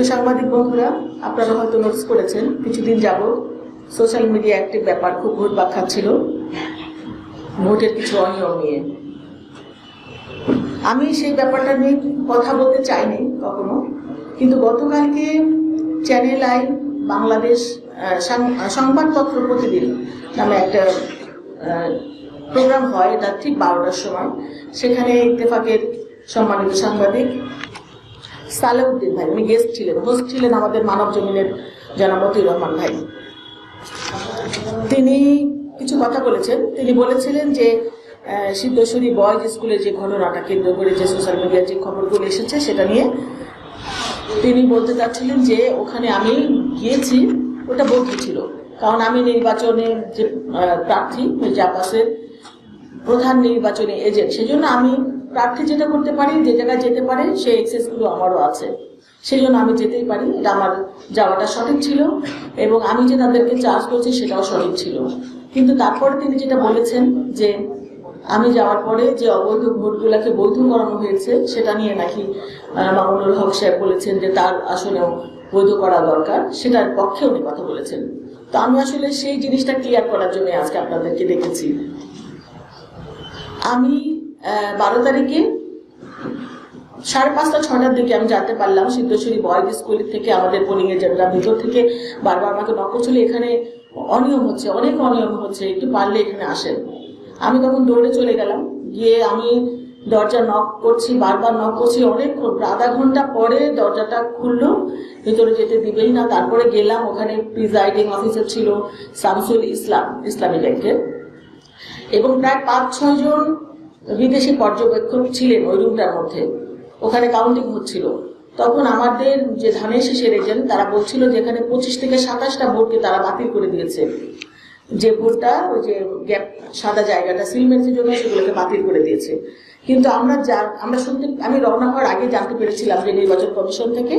প্রিয় সাংবাদিক বন্ধুরা, আপনারা হয়তো নোটিস করেছেন কিছুদিন যাবত সোশ্যাল মিডিয়া একটি ব্যাপার খুব ঘুরপাক খাচ্ছিল ভোটের কিছু অনিয়ম নিয়ে। আমি সেই ব্যাপারটা নিয়ে কথা বলতে চাইনি কখনো, কিন্তু গতকালকে চ্যানেল আই বাংলাদেশ সংবাদপত্র প্রতিদিন নামে একটা প্রোগ্রাম হয়, এটা ঠিক 12টার সময়। সেখানে ইত্তেফাকের সম্মানিত সাংবাদিক সালেউদ্দিন ভাই, উনি গেস্ট ছিলেন, হোস্ট ছিলেন আমাদের মানব জমিনের জনাব মতিউর রহমান ভাই। তিনি কিছু কথা বলেছেন। তিনি বলেছিলেন যে সিদ্ধেশ্বরী বয়েজ স্কুলের যে ঘটনাটা কেন্দ্র করে যে সোশ্যাল মিডিয়ার যে খবরগুলো এসেছে সেটা নিয়ে তিনি বলতে চাচ্ছিলেন যে ওখানে আমি গিয়েছি, ওটা বদলি ছিল, কারণ আমি নির্বাচনের যে প্রার্থী জাপাসের প্রধান নির্বাচনী এজেন্ট, সেজন্য আমি প্রার্থী যেটা করতে পারি, যে জায়গায় যেতে পারে সেই এক্সেসগুলো আমারও আছে, সেই জন্য আমি যেতেই পারি। এটা আমার যাওয়াটা সঠিক ছিল এবং আমি যে তাদেরকে চার্জ করছি সেটাও সঠিক ছিল। কিন্তু তারপরে তিনি যেটা বলেছেন যে আমি যাওয়ার পরে যে অবৈধ ভোটগুলোকে বৈধ করানো হয়েছে সেটা নিয়ে নাকি মামুনুল হক সাহেব বলেছেন যে তার আসলেও বৈধ করা দরকার, সেটার পক্ষে উনি কথা বলেছেন। তো আমি আসলে সেই জিনিসটা ক্লিয়ার করার জন্য আজকে আপনাদেরকে ডেকেছি। আমি 12 তারিখে 5:30-6টার দিকে আমি জানতে পারলাম সিদ্ধেশ্বরী বয়েজ স্কুল থেকে আমাদের পোলিং এজেন্টরা ভিতর থেকে বারবার আমাকে নক করছিল, এখানে অনিয়ম হচ্ছে, অনেক অনিয়ম হচ্ছে, একটু পারলে এখানে আসেন। আমি তখন দৌড়ে চলে গেলাম, গিয়ে আমি দরজা নক করছি, বারবার নক করছি, অনেকক্ষণ, আধা ঘন্টা পরে দরজাটা খুললো, ভিতরে যেতে দিবেই না। তারপরে গেলাম, ওখানে প্রিজাইডিং অফিসার ছিল শামসুল ইসলাম, ইসলামী ব্যাংকের, এবং প্রায় 5-6 জন বিদেশি পর্যবেক্ষক ছিলেন ওই রুমটার মধ্যে। ওখানে কাউন্টিং হচ্ছিল। তখন আমাদের যে ধানের শীষের এজেন্ট তারা বলছিল যে এখানে 25 থেকে 27টা ভোটকে তারা বাতিল করে দিয়েছে, যে ভোটটা ওই যে গ্যাপ সাদা জায়গাটা সিলমেন্টের জন্য সেগুলোকে বাতিল করে দিয়েছে। কিন্তু আমি রওনা হওয়ার আগে জানতে পেরেছিলাম যে নির্বাচন কমিশন থেকে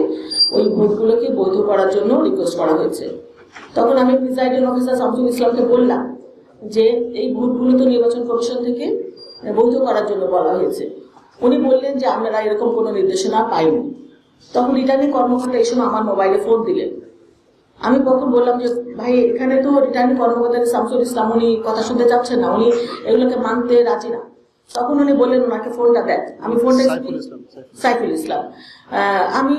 ওই ভোটগুলোকে বৈধ করার জন্য রিকোয়েস্ট করা হয়েছে। তখন আমি প্রিজাইডিং অফিসার শামসুল ইসলামকে বললাম যে এই ভোটগুলো তো নির্বাচন কমিশন থেকে বৈধ করার জন্য বলা হয়েছে। উনি বললেন যে আমরা এরকম কোনো নির্দেশনা পাইনি। তখন রিটার্নিং কর্মকর্তা এই সময় আমার মোবাইলে ফোন দিলেন। আমি তখন বললাম যে ভাই, এখানে তো রিটার্নিং কর্মকর্তা শামসুল ইসলাম, উনি কথা শুনতে চাচ্ছেন না, উনি এগুলোকে মানতে রাজি না। তখন উনি বললেন ওনাকে ফোনটা দেন। আমি ফোনটা সাইফুল ইসলাম, আমি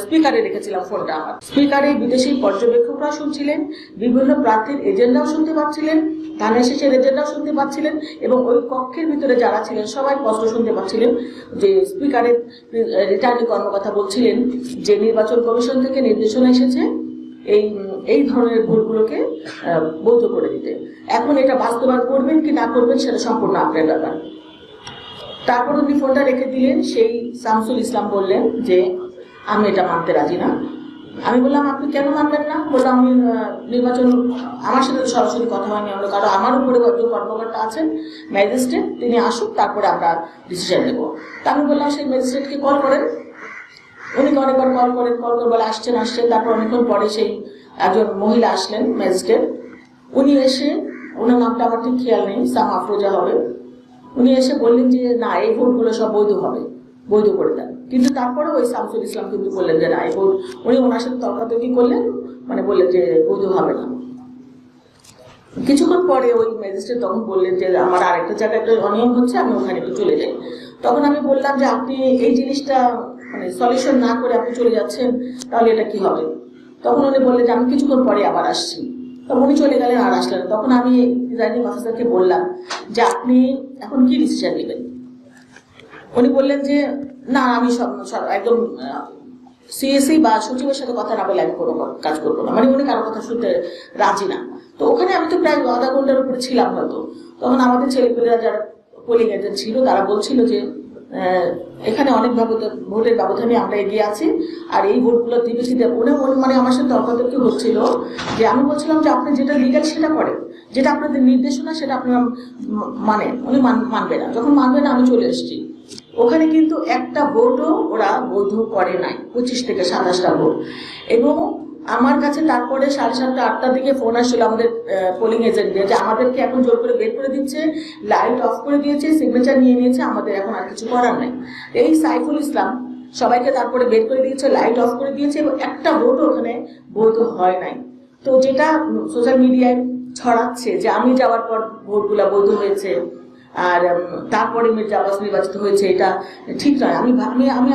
স্পিকারে রেখেছিলাম ফোনটা। আমার স্পিকারে বিদেশি পর্যবেক্ষকরা শুনছিলেন, বিভিন্ন প্রার্থীর এজেন্টরাও শুনতে পাচ্ছিলেন, ধানের শীষের এজেন্টরাও শুনতে পাচ্ছিলেন, এবং ওই কক্ষের ভিতরে যারা ছিলেন সবাই স্পষ্ট শুনতে পাচ্ছিলেন যে স্পিকারের রিটার্নিং কর্মকর্তা বলছিলেন যে নির্বাচন কমিশন থেকে নির্দেশনা এসেছে এই ধরনের ভুলগুলোকে বৈধ করে দিতে। এখন এটা বাস্তবায়ন করবেন কি না করবেন সেটা সম্পূর্ণ আপনার ব্যাপার। তারপর উনি ফোনটা রেখে দিলেন। সেই শামসুল ইসলাম বললেন যে আমি এটা মানতে রাজি না। আমি বললাম আপনি কেন মানবেন না? বললাম আমি নির্বাচন, আমার সাথে সরাসরি কথা হয়নি, আমরা কারণ আমার উপরে একজন কর্মকর্তা আছেন ম্যাজিস্ট্রেট, তিনি আসুক, তারপরে আমরা ডিসিশন নেব। তা আমি বললাম সেই ম্যাজিস্ট্রেটকে কল করেন। উনি অনেকবার কল করে বলে আসছেন। তারপর অনেকক্ষণ পরে সেই একজন মহিলা আসলেন ম্যাজিস্ট্রেট। উনি এসে, ওনার নামটা আমার ঠিক খেয়াল নেই, সাম আফরোজা হবে, উনি এসে বললেন যে না, এই ভোটগুলো সব বৈধ হবে, বৈধ করে দেন। কিন্তু তারপরে ওই শামসুল ইসলাম কিন্তু বললেন যে না, এই ভোট, উনি ওনার সাথে তর্কাতর্কি করলেন, মানে বললেন যে বৈধ হবে না। কিছুক্ষণ পরে ওই ম্যাজিস্ট্রেট তখন বললেন যে আমার আরেকটা জায়গায় একটা অনিয়ম হচ্ছে, আমি ওখানে একটু চলে যাই। তখন আমি বললাম যে আপনি এই জিনিসটা মানে সলিউশন না করে আপনি চলে যাচ্ছেন, তাহলে এটা কি হবে? তখন উনি বললেন যে আমি কিছুক্ষণ পরে আবার আসছি। তখন উনি চলে গেলেন আর আসলেন। তখন আমি প্রিজাইডিং অফিসারকে বললাম যে আপনি এখন কি ডিসিশন নেবেন? উনি বললেন যে না, আমি একদম সিএসি বা সচিবের সাথে কথা না বলে আমি কোনো কাজ করবো না, মানে উনি কারো কথা শুনতে রাজি না। তো ওখানে আমি তো প্রায় আধা ঘন্টার উপরে ছিলাম হয়তো। তখন আমাদের ছেলেপেলেরা যারা পোলিং এজেন্ট ছিল তারা বলছিল যে এখানে অনেক ভোটের ব্যবধানে আমরা এগিয়ে আছি, আর এই ভোটগুলো দিবেছি মানে আমার সাথে তর্কাতর্কি হচ্ছিল। যে আমি বলছিলাম যে আপনি যেটা লিগাল সেটা করেন, যেটা আপনাদের নির্দেশনা সেটা আপনারা মানেন। উনি মানবে না। যখন মানবে না, আমি চলে এসেছি। ওখানে কিন্তু একটা ভোটও ওরা বৈধ করে নাই, 25 থেকে 27টা ভোট। এবং আমার কাছে তারপরে 7:30-8টার দিকে ফোন আসছিল আমাদের পোলিং এজেন্টদের যে আমাদেরকে এখন জোর করে বের করে দিচ্ছে, লাইট অফ করে দিয়েছে, সিগনেচার নিয়ে নিয়েছে, আমাদের এখন আর কিছু করার নাই। এই সাইফুল ইসলাম সবাইকে তারপরে বের করে দিয়েছে, লাইট অফ করে দিয়েছে, এবং একটা ভোটও ওখানে বৈধ হয় নাই। তো যেটা সোশ্যাল মিডিয়ায় ছড়াচ্ছে যে আমি যাওয়ার পর ভোটগুলা বৈধ হয়েছে আর তারপরে মির্জা আব্বাস নির্বাচিত হয়েছে, এটা ঠিক নয়। আমি আমি আমি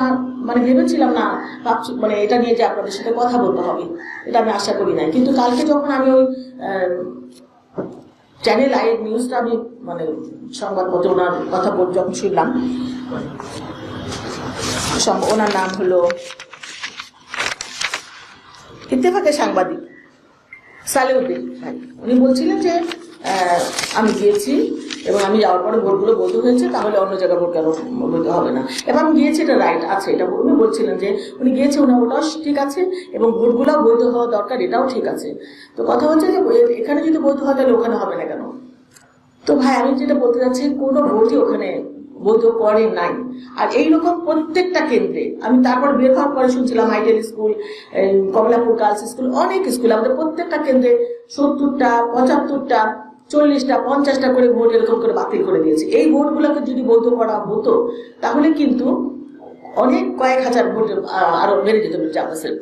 মানে ভেবেছিলাম না, ভাবছি মানে এটা নিয়ে যে আপনাদের সাথে কথা বলতে হবে, এটা আমি আশা করি নাই। কিন্তু কালকে যখন আমি ওই চ্যানেল আই নিউজটা আমি মানে সংবাদপত্রে ওনার কথা যখন শুনলাম, ওনার নাম হলো ইত্তেফাকের সাংবাদিক সালেউদ্দিন ভাই, উনি বলছিলেন যে আমি গিয়েছি এবং আমি যাওয়ার পরে ভোটগুলো বৈধ হয়েছে, তাহলে অন্য জায়গায় ভোট কেন বৈধ হবে না, এবং আমি গিয়েছি, এটা রাইট আছে, এটা উনি বলছিলেন যে উনি গিয়েছে, ওটাও ঠিক আছে এবং ভোটগুলো বৈধ হওয়া দরকার, এটাও ঠিক আছে। তো কথা হচ্ছে যে এখানে যদি বৈধ হয় তাহলে ওখানে হবে না কেন? তো ভাই আমি যেটা বলতে চাচ্ছি, কোনো ভোটই ওখানে বৈধ করে নাই। আর এইরকম প্রত্যেকটা কেন্দ্রে আমি তারপর বের হওয়ার পরে শুনছিলাম ideal school, Kamalapur girls school, অনেক স্কুল, আমাদের প্রত্যেকটা কেন্দ্রে 70টা 75টা 40টা 50টা করে ভোট এরকম করে বাতিল করে দিয়েছে। এই ভোটগুলোকে যদি বৈধ করা হতো তাহলে কিন্তু অনেক কয়েক হাজার ভোট আরো বেড়ে যেত মির্জা আব্বাসের